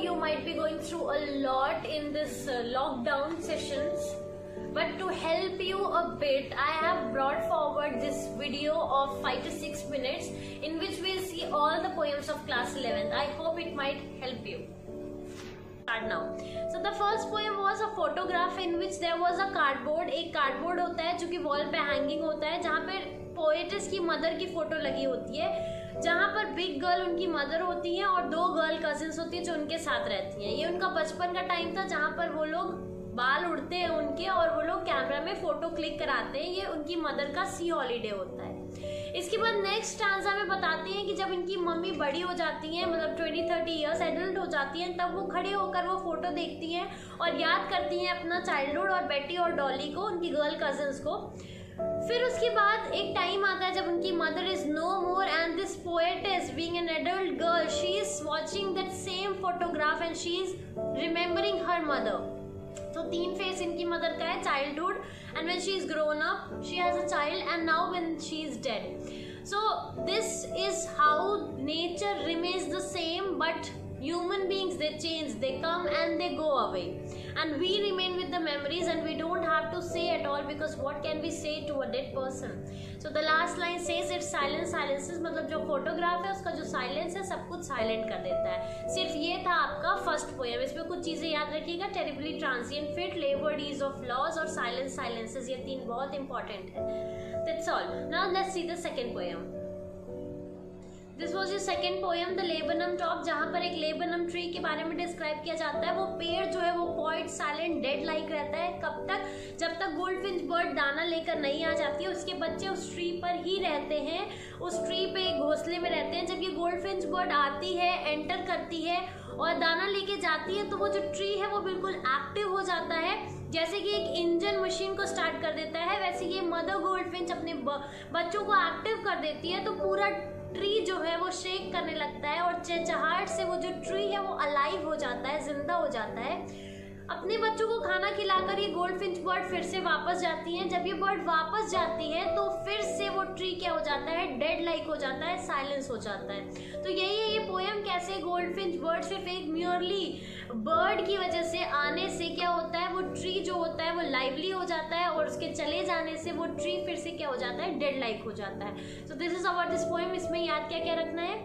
you might be going through a lot in this lockdown sessions, but to help you a bit, I have brought forward this video of 5 to 6 minutes in which we'll see all the poems of class 11th. I hope it might help you. Start now. So the first poem was a photograph in which there was a cardboard. एक cardboard होता है जो कि wall पे hanging होता है, जहाँ पे पोएटिस की मदर की फोटो लगी होती है, जहाँ पर बिग गर्ल उनकी मदर होती है और 2 गर्ल कजिन्स होती है जो उनके साथ रहती हैं। ये उनका बचपन का टाइम था जहाँ पर वो लोग बाल उड़ते हैं उनके और वो लोग कैमरा में फोटो क्लिक कराते हैं। ये उनकी मदर का सी हॉलीडे होता है। इसके बाद नेक्स्ट स्टांजा में बताते हैं कि जब इनकी मम्मी बड़ी हो जाती हैं, मतलब 20-30 ईयर्स एडल्ट हो जाती हैं, तब वो खड़े होकर वो फोटो देखती हैं और याद करती हैं अपना चाइल्डहुड और बेटी और डॉली को, उनकी गर्ल कजिन्स को। फिर उसके बाद एक टाइम आता है जब उनकी mother is no more and this poetess being an adult girl, she is watching that same photograph and she is remembering her mother. तो 3 फेस इनकी मदर का है, childhood and when she is grown up she has a child and now when she is dead. So this is how nature remains the same but human beings, they change, they come and they go away, and we remain with the memories and we don't have to say at all, because what can we say to a dead person? So the last line says it's silence silences, मतलब जो photograph है उसका जो silence है सब कुछ silent कर देता है। सिर्फ ये था आपका फर्स्ट पोएम। इसमें कुछ चीजें याद रखिएगा, टेरिबली ट्रांसिएंट फिट, लेवर्डीज ऑफ लॉज और साइलेंस साइलेंसेस, ये 3 बहुत इंपॉर्टेंट है। That's all. Now let's see the second poem. This was your second poem the laburnum top, जहाँ पर एक लेबनम ट्री के बारे में डिस्क्राइब किया जाता है। वो पेड़ जो है वो क्वाइट साइलेंट डेड लाइक रहता है। कब तक? जब तक गोल्डफिंच बर्ड दाना लेकर नहीं आ जाती है। उसके बच्चे उस ट्री पर ही रहते हैं, उस ट्री पे एक घोंसले में रहते हैं। जब ये गोल्डफिंच बर्ड आती है, एंटर करती है और दाना लेके जाती है, तो वो जो ट्री है वो बिल्कुल एक्टिव हो जाता है। जैसे कि एक इंजन मशीन को स्टार्ट कर देता है, वैसे ये मदर गोल्डफिंच अपने बच्चों को एक्टिव कर देती है, तो पूरा ट्री जो है वो शेक करने लगता है और चहचहाहट से वो जो ट्री है वो अलाइव हो जाता है, जिंदा हो जाता है। अपने बच्चों को खाना खिलाकर ये गोल्डफिंच बर्ड फिर से वापस जाती है। जब ये बर्ड वापस जाती है तो फिर से वो ट्री क्या हो जाता है? डेड लाइक हो जाता है, साइलेंस हो जाता है। तो यही है ये पोएम, कैसे गोल्डफिंच बर्ड सिर्फ एक म्योरली बर्ड की वजह से आने से क्या होता है, वो ट्री जो होता है वो लाइवली हो जाता है और उसके चले जाने से वो ट्री फिर से क्या हो जाता है? डेड लाइक हो जाता है। सो this is about this poem. इसमें याद क्या क्या रखना है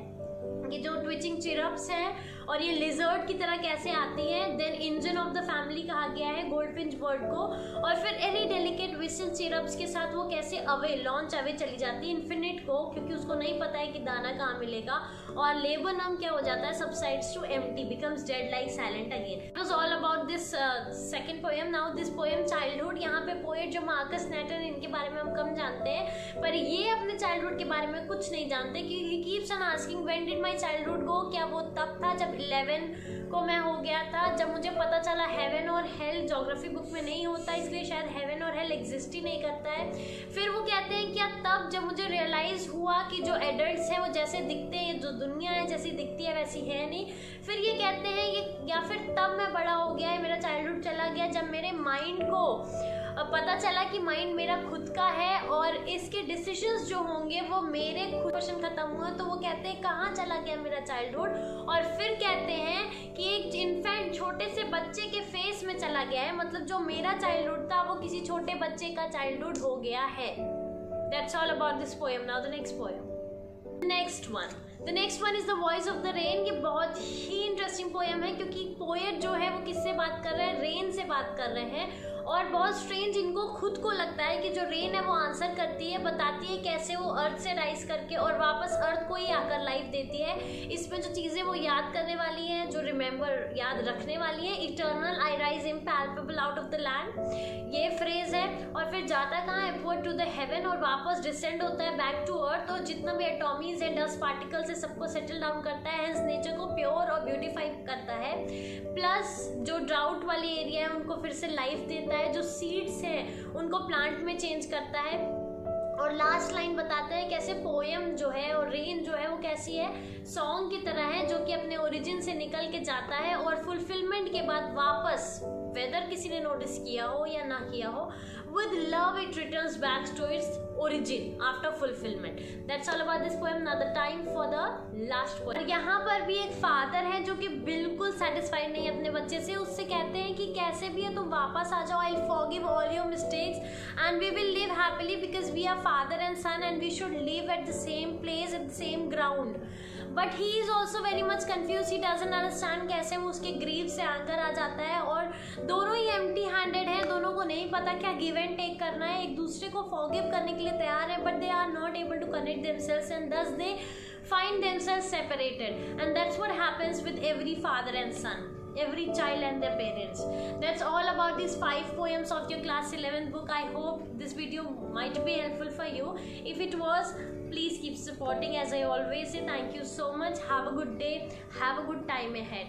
कि जो ट्विचिंग चिरप्स हैं और ये लिजर्ड की तरह कैसे आती हैं, then engine of the family कहा गया है गोल्डफिंच बर्ड को, और फिर एनी डेलिकेट विसल चिरप्स के साथ वो कैसे अवे लॉन्च अवे चली जाती है इन्फिनिट को, क्योंकि उसको नहीं पता है कि दाना कहाँ मिलेगा। और लेबनम क्या हो जाता है? Subsides to empty, becomes dead like silent again. It was all about this second poem. Now this poem childhood. यहाँ पे पोएट जो मार्कस नैटन, इनके बारे में हम कम जानते हैं, पर ये अपने चाइल्डहुड के बारे में कुछ नहीं जानते कि he keeps on asking when did my childhood गो। क्या वो तब था जब 11 को मैं हो गया था, जब मुझे पता चला हेवन और हेल ज्योग्राफी बुक में नहीं होता, इसलिए शायद हेवन और हेल एग्जिस्ट ही नहीं करता है। फिर वो कहते हैं क्या तब जब मुझे रियलाइज हुआ कि जो एडल्ट्स हैं वो जैसे दिखते हैं, जो दुनिया है जैसी दिखती है वैसी है नहीं। फिर ये कहते हैं ये, या फिर तब मैं बड़ा हो गया है, मेरा चाइल्डहुड चला गया जब मेरे माइंड को पता चला कि माइंड मेरा खुद का है और इसके डिसीजंस जो होंगे वो मेरे खुद। क्वेश्चन खत्म हुआ तो वो कहते हैं कहाँ चला गया मेरा चाइल्डहुड, और फिर कहते हैं कि एक इन्फेंट छोटे से बच्चे के फेस में चला गया है, मतलब जो मेरा चाइल्डहुड था वो किसी छोटे बच्चे का चाइल्डहुड हो गया है। That's all about this poem. Now the next poem. The next one is the voice of the rain. ये बहुत ही इंटरेस्टिंग पोएम है क्योंकि पोएट जो है वो किससे बात कर रहे हैं? रेन से बात कर रहे हैं। और बहुत स्ट्रेंज इनको खुद को लगता है कि जो रेन है वो आंसर करती है, बताती है कैसे वो अर्थ से राइज करके और वापस अर्थ को ही आकर लाइफ देती है। इसमें जो चीज़ें वो याद करने वाली हैं, जो रिमेंबर याद रखने वाली हैं, eternal I rise impalpable out of the land, ये फ्रेज है। और फिर जाता कहाँ है? अपवर्ड टू द हेवन, और वापस डिसेंड होता है बैक टू अर्थ। तो जितना भी एटॉमीज है, डस्ट पार्टिकल से सबको सेटल डाउन करता है, हेंस नेचर को प्योर और ब्यूटीफाई करता है। प्लस जो ड्राउट वाले एरिया है उनको फिर से लाइफ देता है, जो सीड्स हैं उनको प्लांट में चेंज करता है। और लास्ट लाइन बताते हैं कैसे पोएम जो है और रेन जो है वो कैसी है? सॉन्ग की तरह है जो कि अपने ओरिजिन से निकल के जाता है और फुलफिलमेंट के बाद वापस, वेदर किसी ने नोटिस किया हो या ना किया हो, with love it returns back to its origin after fulfillment. That's all about this poem. Now the time for the last poem. यहाँ पर भी एक फादर है जो कि बिल्कुल सेटिस्फाइड नहीं है अपने बच्चे से. उससे कहते हैं कि कैसे भी है तुम वापस आ जाओ, I'll forgive all your mistakes and we will live happily because we are father and son and we should live at the same place, at the same ground. But he is also very much confused. He doesn't understand कैसे वो उसके grieve से आकर आ जाता है और दोनों ही empty handed हैं. दोनों को नहीं पता क्या गिव एंड टेक करना है. एक दूसरे को फॉरगिव करने के लिए तैयार है, but they are not able to connect themselves and thus they find themselves separated. And that's what happens with every father and son, every child and their parents. That's all about these 5 poems of your class 11 book. I hope this video might be helpful for you. If it was, please keep supporting. As I always say, thank you so much. Have a good day. Have a good time ahead.